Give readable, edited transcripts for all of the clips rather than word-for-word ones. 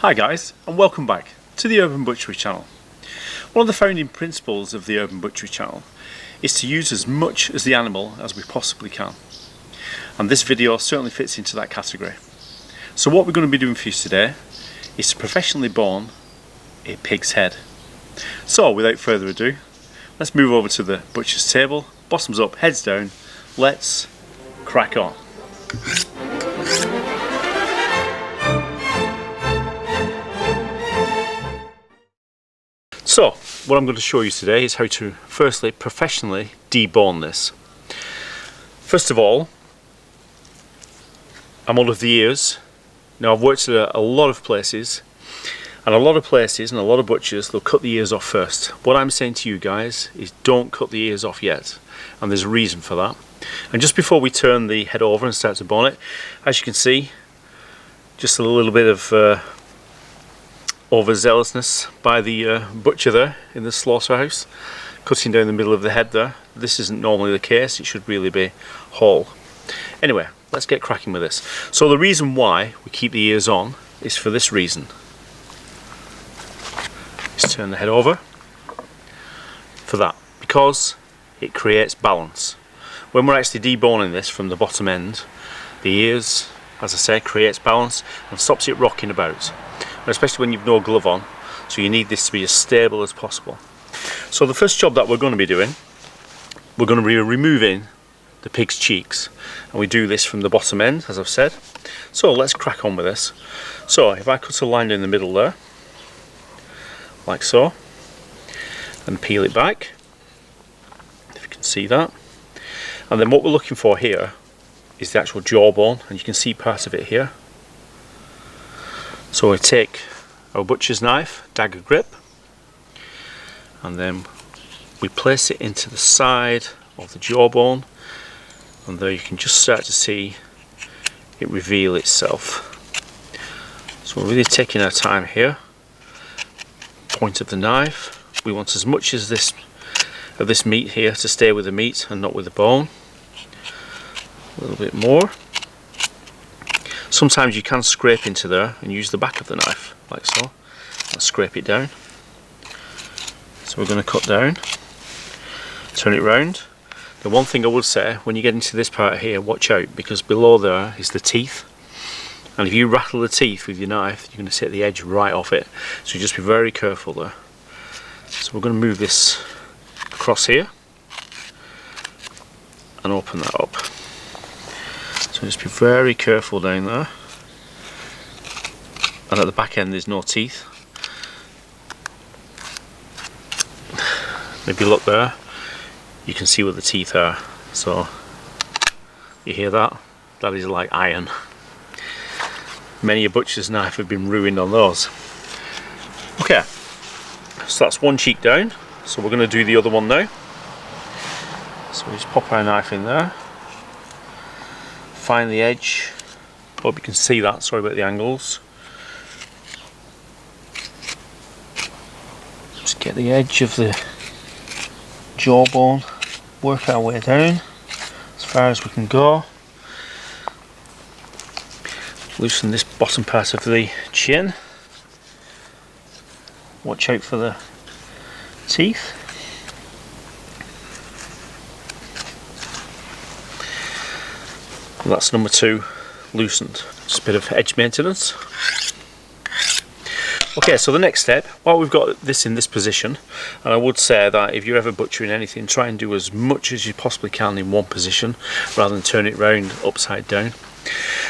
Hi guys, and welcome back to the Urban Butchery Channel. One of the founding principles of the Urban Butchery Channel is to use as much as the animal as we possibly can. And this video certainly fits into that category. So what we're going to be doing for you today is to professionally bone a pig's head. So without further ado, let's move over to the butcher's table, bottoms up, heads down, let's crack on. So, what I'm going to show you today is how to firstly professionally debone this. First of all, I'm all of the ears. Now I've worked at a lot of places, and a lot of butchers, they'll cut the ears off first. What I'm saying to you guys is don't cut the ears off yet, and there's a reason for that. And just before we turn the head over and start to bone it, as you can see, just a little bit of overzealousness by the butcher there in the slaughterhouse, cutting down the middle of the head there. This isn't normally the case, it should really be whole. Anyway, let's get cracking with this. So the reason why we keep the ears on is for this reason. Let's turn the head over. For that, because it creates balance. When we're actually deboning this from the bottom end, the ears, as I say, creates balance and stops it rocking about. Especially when you've no glove on, so you need this to be as stable as possible. So the first job that we're going to be doing, we're going to be removing the pig's cheeks, and we do this from the bottom end, as I've said. So let's crack on with this. So if I cut a line down the middle there, like so, and peel it back, if you can see that, and then what we're looking for here is the actual jawbone, and you can see part of it here. So we take our butcher's knife, dagger grip, and then we place it into the side of the jawbone, and there you can just start to see it reveal itself. So we're really taking our time here. Point of the knife, we want as much as this of this meat here to stay with the meat and not with the bone. A little bit more. Sometimes you can scrape into there and use the back of the knife, like so, and scrape it down. So we're going to cut down, turn it round. The one thing I would say, when you get into this part here, watch out, because below there is the teeth, and if you rattle the teeth with your knife, you're going to take the edge right off it, so just be very careful there. So we're going to move this across here and open that up. So just be very careful down there, and at the back end there's no teeth. Maybe look there, you can see where the teeth are. So you hear that? That is like iron. Many a butcher's knife have been ruined on those. Okay, so that's one cheek down, so we're going to do the other one now. So we just pop our knife in there, find the edge. Hope you can see that, sorry about the angles. Just get the edge of the jawbone, work our way down as far as we can go. Loosen this bottom part of the chin. Watch out for the teeth. That's number 2 loosened. Just a bit of edge maintenance. Okay, so the next step, while we've got this in this position, and I would say that if you're ever butchering anything, try and do as much as you possibly can in one position rather than turn it round upside down.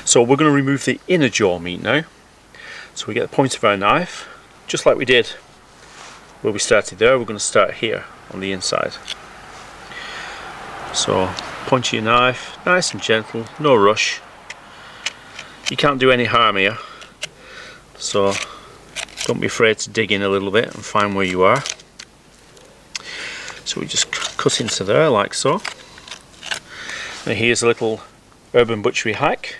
So we're going to remove the inner jaw meat now. So we get the point of our knife, just like we did where we started there, we're going to start here on the inside. So point your knife, nice and gentle, no rush. You can't do any harm here, so don't be afraid to dig in a little bit and find where you are. So we just cut into there like so. And here's a little Urban Butchery hack.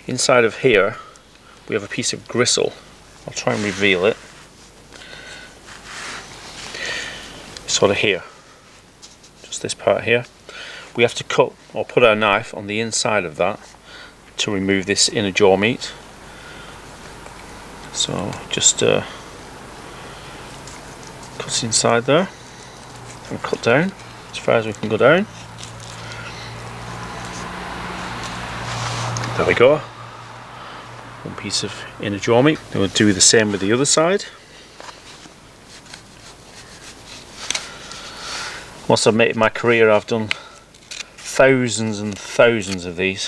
Inside of here we have a piece of gristle. I'll try and reveal it. Sort of here, just this part here. We have to cut or put our knife on the inside of that to remove this inner jaw meat. So just cut inside there and cut down as far as we can go down. There we go. One piece of inner jaw meat. Then we'll do the same with the other side. Once I've made my career, I've done thousands and thousands of these.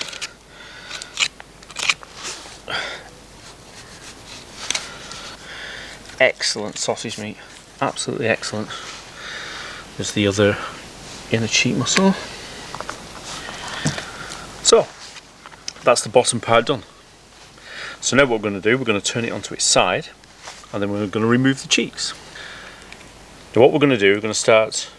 Excellent sausage meat, absolutely excellent. There's the other inner cheek muscle. So that's the bottom part done. So now what we're going to do, we're going to turn it onto its side, and then we're going to remove the cheeks. Now what we're going to do, we're going to start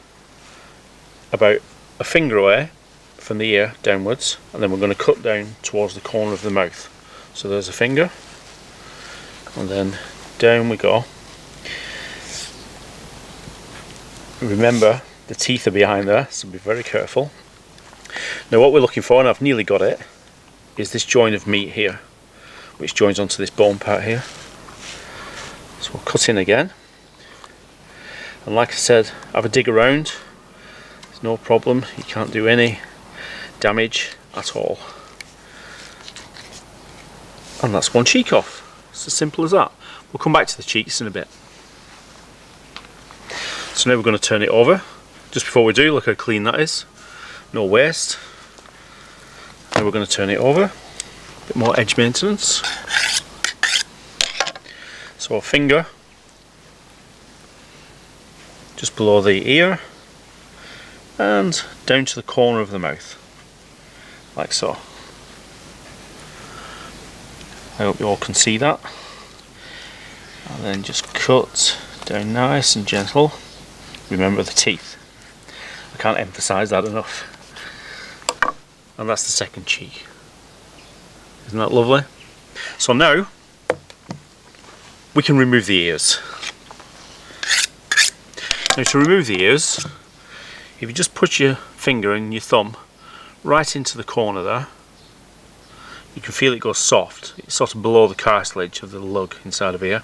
about a finger away from the ear downwards, and then we're going to cut down towards the corner of the mouth. So there's a finger, and then down we go. Remember, the teeth are behind there, so be very careful. Now what we're looking for, and I've nearly got it, is this joint of meat here, which joins onto this bone part here. So we'll cut in again, and like I said, have a dig around. There's no problem, you can't do any damage at all. And that's one cheek off. It's as simple as that. We'll come back to the cheeks in a bit. So now we're going to turn it over. Just before we do, look how clean that is. No waste. Now we're going to turn it over. A bit more edge maintenance. So a finger just below the ear and down to the corner of the mouth, like so. I hope you all can see that. And then just cut down nice and gentle. Remember the teeth. I can't emphasize that enough. And that's the second cheek. Isn't that lovely? So now we can remove the ears. Now to remove the ears, if you just put your finger and your thumb right into the corner there, you can feel it go soft. It's sort of below the cartilage of the lug inside of here.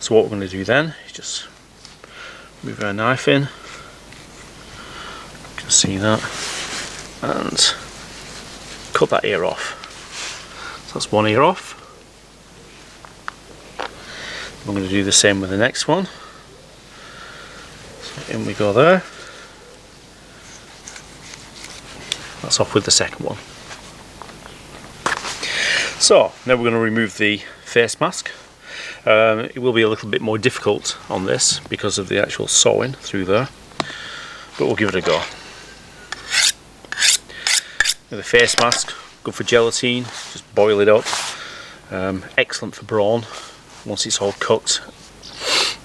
So what we're going to do then is just move our knife in. You can see that. And cut that ear off. So that's one ear off. I'm going to do the same with the next one. So in we go there. That's off with the second one. So now we're going to remove the face mask. It will be a little bit more difficult on this because of the actual sewing through there, but we'll give it a go. Now the face mask, good for gelatine, just boil it up. Excellent for brawn once it's all cooked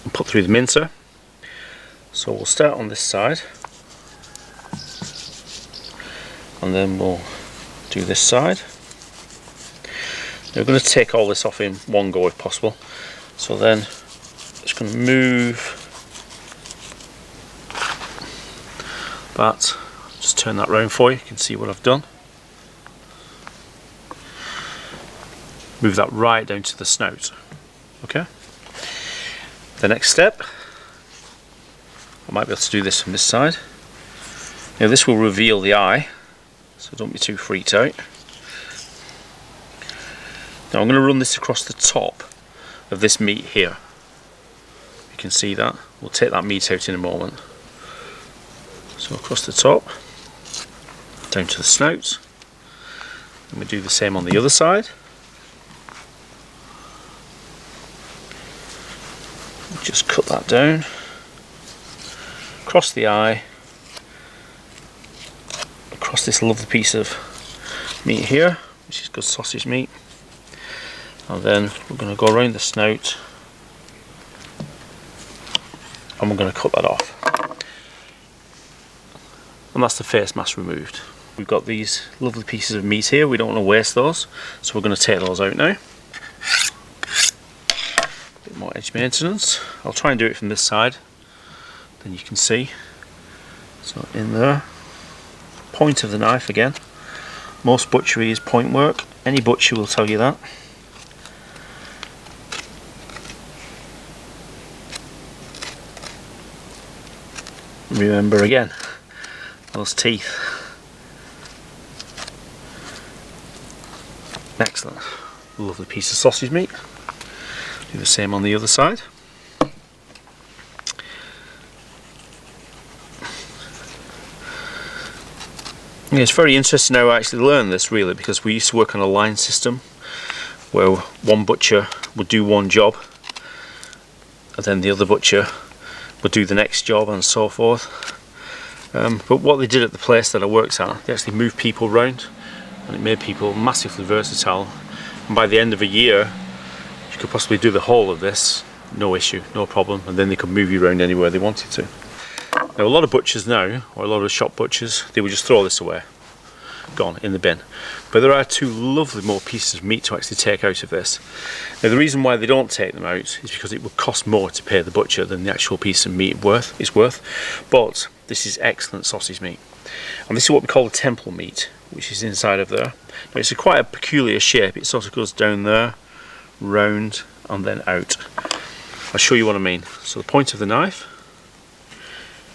and put through the mincer. So we'll start on this side and then we'll do this side. Now we're going to take all this off in one go if possible. So then just going to move that, just turn that round for you, you can see what I've done. Move that right down to the snout. Okay. The next step, I might be able to do this from this side. Now this will reveal the eye, so don't be too freaked out. Now I'm going to run this across the top of this meat here. You can see that. We'll take that meat out in a moment. So across the top, down to the snout. And we do the same on the other side. Just cut that down. Across the eye. Across this lovely piece of meat here, which is good sausage meat. And then we're going to go around the snout and we're going to cut that off. And that's the face mask removed. We've got these lovely pieces of meat here, we don't want to waste those, so we're going to take those out now. A bit more edge maintenance. I'll try and do it from this side, then you can see. So in there, point of the knife again. Most butchery is point work, any butcher will tell you that. remember again those teeth. Excellent. Lovely piece of sausage meat. Do the same on the other side. Yeah, it's very interesting how I actually learned this, really, because we used to work on a line system where one butcher would do one job and then the other butcher would do the next job and so forth. But what they did at the place that I worked at, they actually moved people around, and it made people massively versatile. And by the end of a year you could possibly do the whole of this, no issue, no problem, and then they could move you around anywhere they wanted to. Now a lot of butchers now, or a lot of shop butchers, they would just throw this away, gone in the bin. But there are two lovely more pieces of meat to actually take out of this. Now the reason why they don't take them out is because it would cost more to pay the butcher than the actual piece of meat is worth. But this is excellent sausage meat, and this is what we call the temple meat, which is inside of there. Now it's quite a peculiar shape. It sort of goes down there, round, and then out. I'll show you what I mean. So the point of the knife,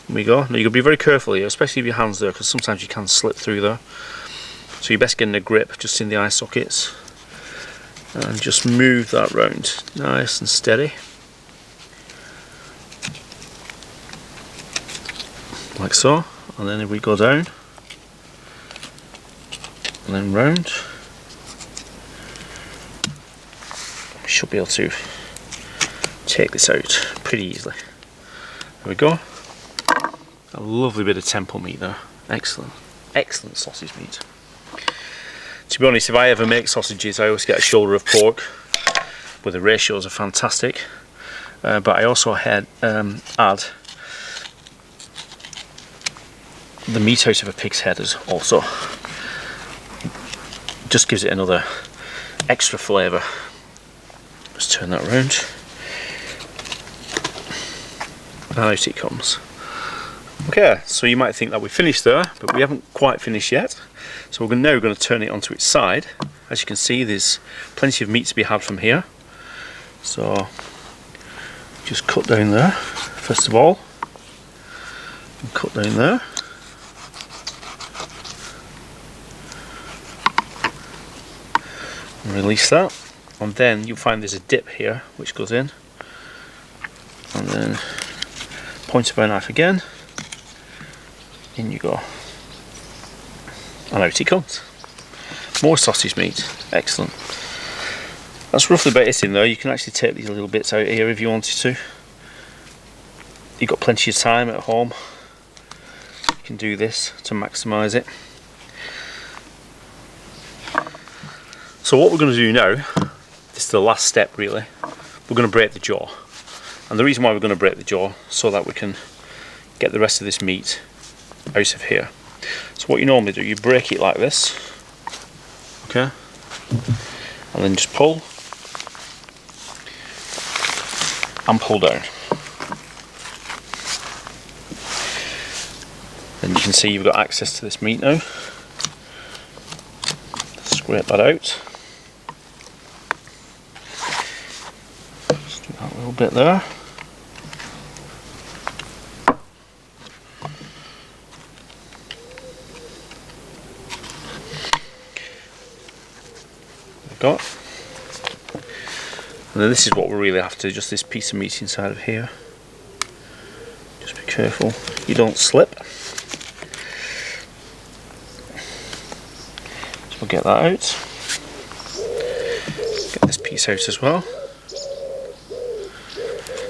here we go. Now you've got to be very careful here, especially with your hands there, because sometimes you can slip through there. So you're best getting a grip just in the eye sockets and just move that round nice and steady, like so. And then if we go down and then round, we should be able to take this out pretty easily. There we go. A lovely bit of temple meat there. Excellent, excellent sausage meat. To be honest, if I ever make sausages, I always get a shoulder of pork, where the ratios are fantastic. But I also add the meat out of a pig's head also. Just gives it another extra flavour. Just turn that round. And out it comes. Okay, so you might think that we've finished there, but we haven't quite finished yet. So we're now going to turn it onto its side. As you can see, there's plenty of meat to be had from here. So just cut down there, first of all, and cut down there. And release that. And then you'll find there's a dip here which goes in. And then point of our knife again. In you go, and out it comes. More sausage meat, excellent. That's roughly about it in there. You can actually take these little bits out here if you wanted to. You've got plenty of time at home. You can do this to maximise it. So what we're going to do now, this is the last step really, we're going to break the jaw. And the reason why we're going to break the jaw, so that we can get the rest of this meat out of here. So what you normally do, you break it like this, okay, and then just pull and pull down. Then you can see you've got access to this meat now. Scrape that out. Just do that little bit there. Got. And then this is what we're really after, just this piece of meat inside of here. Just be careful you don't slip. So we'll get that out. Get this piece out as well.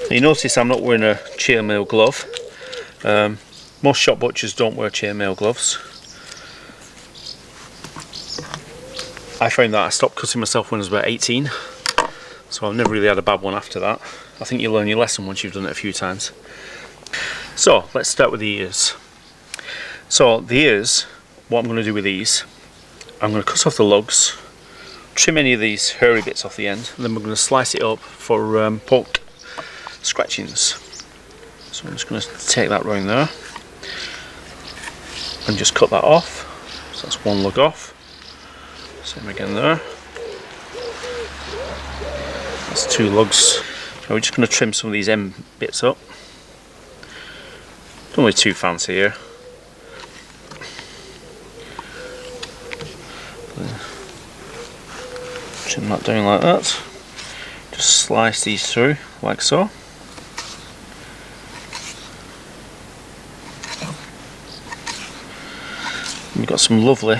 Now you notice I'm not wearing a chainmail glove. Most shop butchers don't wear chainmail gloves. I found that I stopped cutting myself when I was about 18, so I've never really had a bad one after that. I think you learn your lesson once you've done it a few times. So let's start with the ears. So the ears, what I'm going to do with these, I'm going to cut off the lugs, trim any of these hairy bits off the end, and then we're going to slice it up for pork scratchings. So I'm just going to take that round there and just cut that off. So that's one lug off. Same again there. That's two lugs. So we're just going to trim some of these end bits up. Don't be too fancy here. Trim that down like that. Just slice these through like so. And we've got some lovely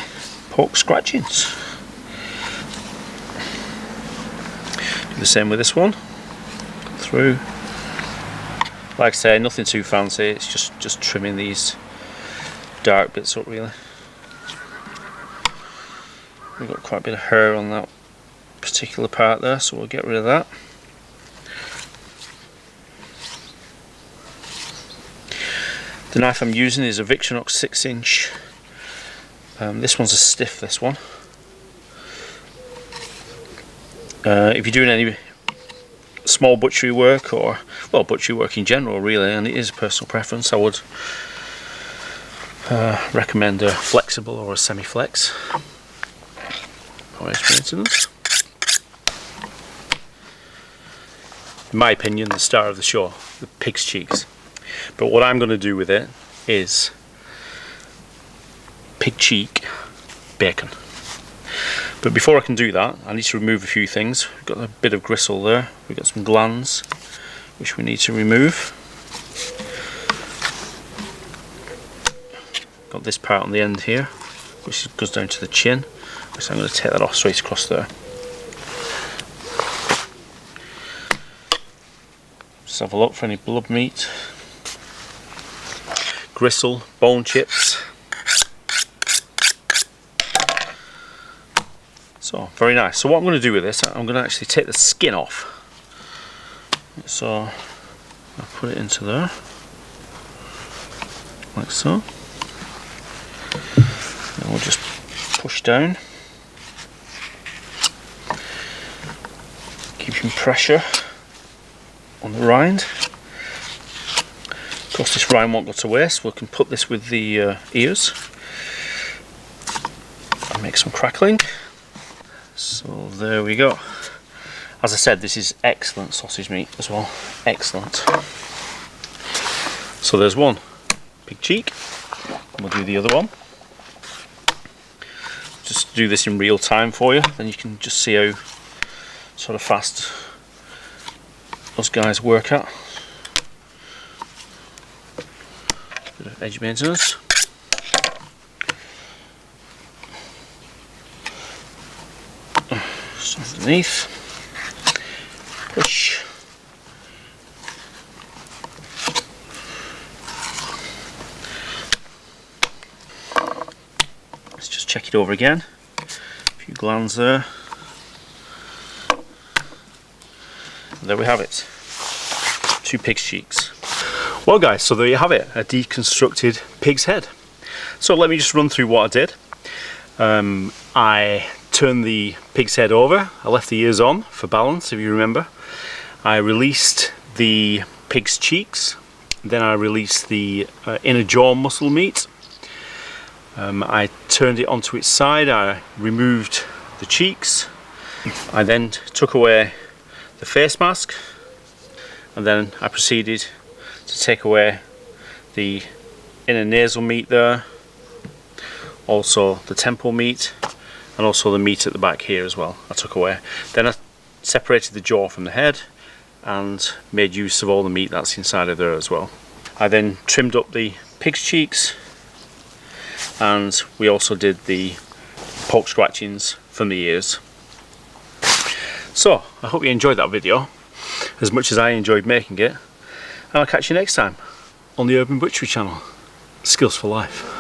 pork scratchings. Do the same with this one. Go through. Like I say, nothing too fancy. It's just trimming these dark bits up really. We've got quite a bit of hair on that particular part there, so we'll get rid of that. The knife I'm using is a Victorinox 6-inch. This one's a stiff, this one. If you're doing any small butchery work, or well, butchery work in general really, and it is a personal preference, I would recommend a flexible or a semi-flex. In my opinion, the star of the show, the pig's cheeks. But what I'm going to do with it is pig cheek bacon. But before I can do that, I need to remove a few things. We've got a bit of gristle there. We've got some glands which we need to remove. Got this part on the end here, which goes down to the chin. So I'm going to take that off straight across there. Just have a look for any blood meat, gristle, bone chips. So very nice. So what I'm going to do with this, I'm going to actually take the skin off. So I'll put it into there, like so. And we'll just push down, keeping pressure on the rind. Of course, this rind won't go to waste. We can put this with the ears and make some crackling. So there we go. As I said, this is excellent sausage meat as well. Excellent. So there's one pig cheek. We'll do the other one. Just do this in real time for you, then you can just see how sort of fast those guys work at. Bit of edge maintenance. Just underneath. Push. Let's just check it over again. A few glands there. And there we have it. 2 pig's cheeks. Well guys, so there you have it, a deconstructed pig's head. So let me just run through what I did. I turned the pig's head over, I left the ears on for balance, if you remember. I released the pig's cheeks, then I released the inner jaw muscle meat. I turned it onto its side, I removed the cheeks. I then took away the face mask, and then I proceeded to take away the inner nasal meat there, also the temple meat, and also the meat at the back here as well I took away. Then I separated the jaw from the head and made use of all the meat that's inside of there as well. I then trimmed up the pig's cheeks, and we also did the pork scratchings from the ears. So I hope you enjoyed that video as much as I enjoyed making it, and I'll catch you next time on the Urban Butchery Channel. Skills for life.